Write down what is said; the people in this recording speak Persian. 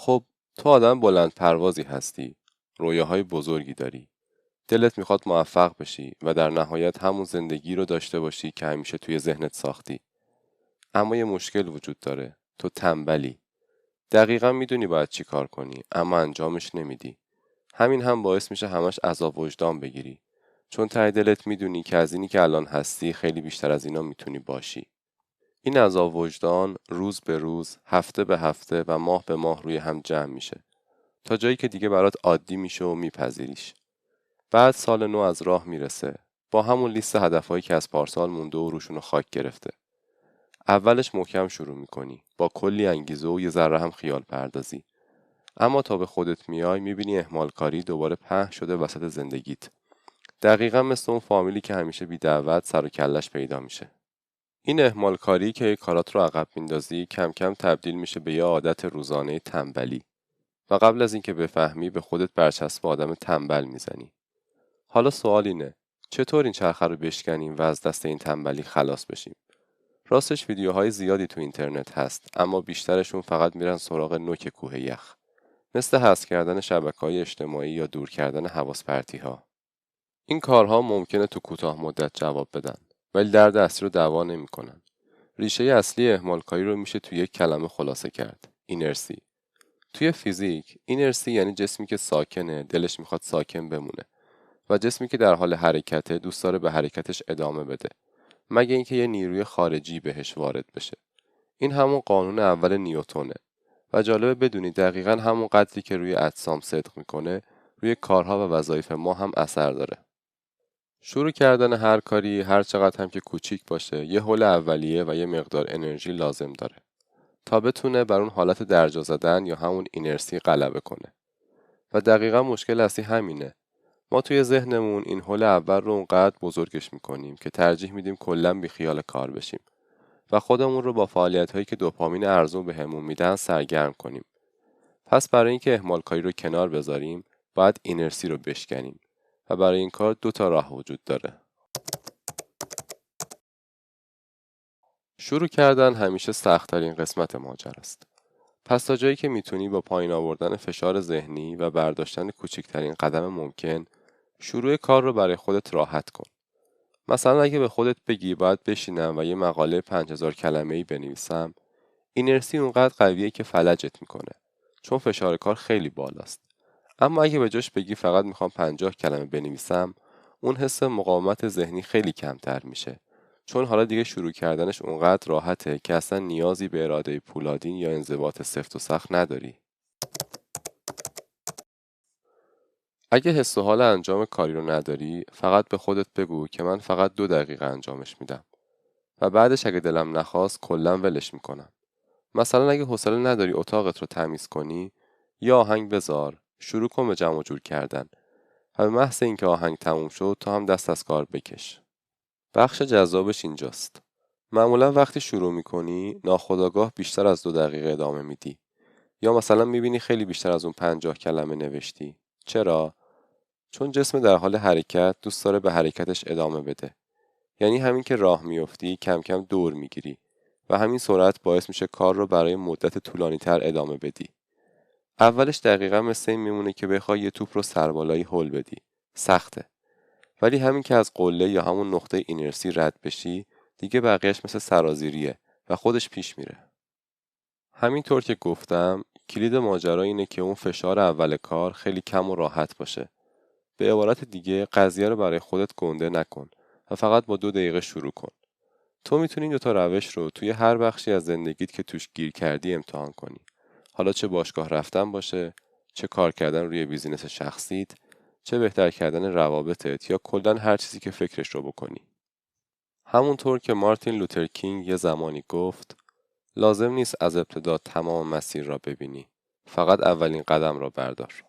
خب تو آدم بلند پروازی هستی، رویاهای بزرگی داری، دلت میخواد موفق بشی و در نهایت همون زندگی رو داشته باشی که همیشه توی ذهنت ساختی. اما یه مشکل وجود داره، تو تنبلی. دقیقا میدونی باید چی کار کنی اما انجامش نمیدی. همین هم باعث میشه همش عذاب وجدان بگیری. چون ته دلت میدونی که از اینی که الان هستی خیلی بیشتر از اینا میتونی باشی. این عذاب وجدان روز به روز، هفته به هفته و ماه به ماه روی هم جمع میشه تا جایی که دیگه برات عادی میشه و میپذیریش. بعد سال نو از راه میرسه با همون لیست هدفهایی که از پارسال مونده و روشونو خاک گرفته. اولش محکم شروع میکنی با کلی انگیزه و یه ذره هم خیال پردازی. اما تا به خودت میای میبینی اهمالکاری دوباره پهن شده وسط زندگیت. دقیقا مثل اون فامیلی که همیشه بی دعوت سر و کلش پیدا میشه. این اهمالکاری که کارات رو عقب میندازی کم کم تبدیل میشه به یه عادت روزانه تنبلی و قبل از اینکه بفهمی به خودت برچسب آدم تنبل میزنی. حالا سوال اینه، چطور این چرخه رو بشکنیم و از دست این تنبلی خلاص بشیم؟ راستش ویدیوهای زیادی تو اینترنت هست اما بیشترشون فقط میرن سراغ نوک کوه یخ، مثل حذف کردن شبکه‌های اجتماعی یا دور کردن حواس پرتی‌ها. این کارها ممکنه تو کوتاه مدت جواب بدن ولی درد اصلی رو دوا نمی‌کنن. ریشه اصلی اهمالکاری رو میشه توی یک کلمه خلاصه کرد: اینرسی. توی فیزیک اینرسی یعنی جسمی که ساکنه دلش میخواد ساکن بمونه و جسمی که در حال حرکته دوست داره به حرکتش ادامه بده مگه اینکه یه نیروی خارجی بهش وارد بشه. این همون قانون اول نیوتونه و جالبه بدونی دقیقاً همون قدری که روی اجسام صدق میکنه روی کارها و وظایف ما هم اثر داره. شروع کردن هر کاری هر چقدر هم که کوچیک باشه یه حول اولیه و یه مقدار انرژی لازم داره تا بتونه بر اون حالت درجا زدن یا همون اینرسی غلبه کنه. و دقیقاً مشکل اصلی همینه. ما توی ذهنمون این حول اول رو اونقدر بزرگش میکنیم که ترجیح میدیم کلاً بی خیال کار بشیم و خودمون رو با فعالیت‌هایی که دوپامین ارزون بهمون میدن سرگرم کنیم. پس برای اینکه اهمالکاری رو کنار بذاریم، باید اینرسی رو بشکنیم و برای این کار دو تا راه وجود داره. شروع کردن همیشه سخت‌ترین قسمت ماجراست. پس تا جایی که میتونی با پایین آوردن فشار ذهنی و برداشتن کوچکترین قدم ممکن، شروع کار رو برای خودت راحت کن. مثلا اگه به خودت بگی باید بشینم و یه مقاله 5000 کلمه‌ای بنویسم، اینرسی اونقدر قویه که فلجت میکنه چون فشار کار خیلی بالاست. اما اگه به جاش بگی فقط میخوام 50 کلمه بنویسم، اون حس مقاومت ذهنی خیلی کمتر میشه چون حالا دیگه شروع کردنش اونقدر راحته که اصلا نیازی به اراده پولادین یا انضباط سفت و سخت نداری. اگه حس و حال انجام کاری رو نداری، فقط به خودت بگو که من فقط 2 دقیقه انجامش میدم و بعدش اگه دلم نخواست کلاً ولش میکنم. مثلا اگه حوصله نداری اتاقت رو تمیز کنی، یا آهنگ بذار، شروع کن به جمع و جور کردن و به محض اینکه آهنگ تموم شد تو هم دست از کار بکش. بخش جذابش اینجاست. معمولا وقتی شروع میکنی ناخودآگاه بیشتر از 2 دقیقه ادامه میدی یا مثلا میبینی خیلی بیشتر از اون 50 کلمه نوشتی. چرا؟ چون جسم در حال حرکت دوست داره به حرکتش ادامه بده. یعنی همین که راه میفتی کم کم دور میگیری و همین سرعت باعث میشه کار رو برای مدت طولانی تر ادامه بدی. اولش دقیقا مثل این میمونه که بخوای یه توپ رو سربالایی هل بدی. سخته. ولی همین که از قله یا همون نقطه اینرسی رد بشی، دیگه بقیهش مثل سرازیریه و خودش پیش میره. همینطور که گفتم، کلید ماجرا اینه که اون فشار اول کار خیلی کم و راحت باشه. به عبارت دیگه قضیه رو برای خودت گنده نکن و فقط با 2 دقیقه شروع کن. تو میتونی 2 تا روش رو توی هر بخشی از زندگیت که توش گیر کردی امتحان کنی. حالا چه باشگاه رفتن باشه، چه کار کردن روی بیزینس شخصیت، چه بهتر کردن روابطت یا کلاً هر چیزی که فکرش رو بکنی. همونطور که مارتین لوترکینگ یه زمانی گفت، لازم نیست از ابتدا تمام مسیر را ببینی، فقط اولین قدم را بردار.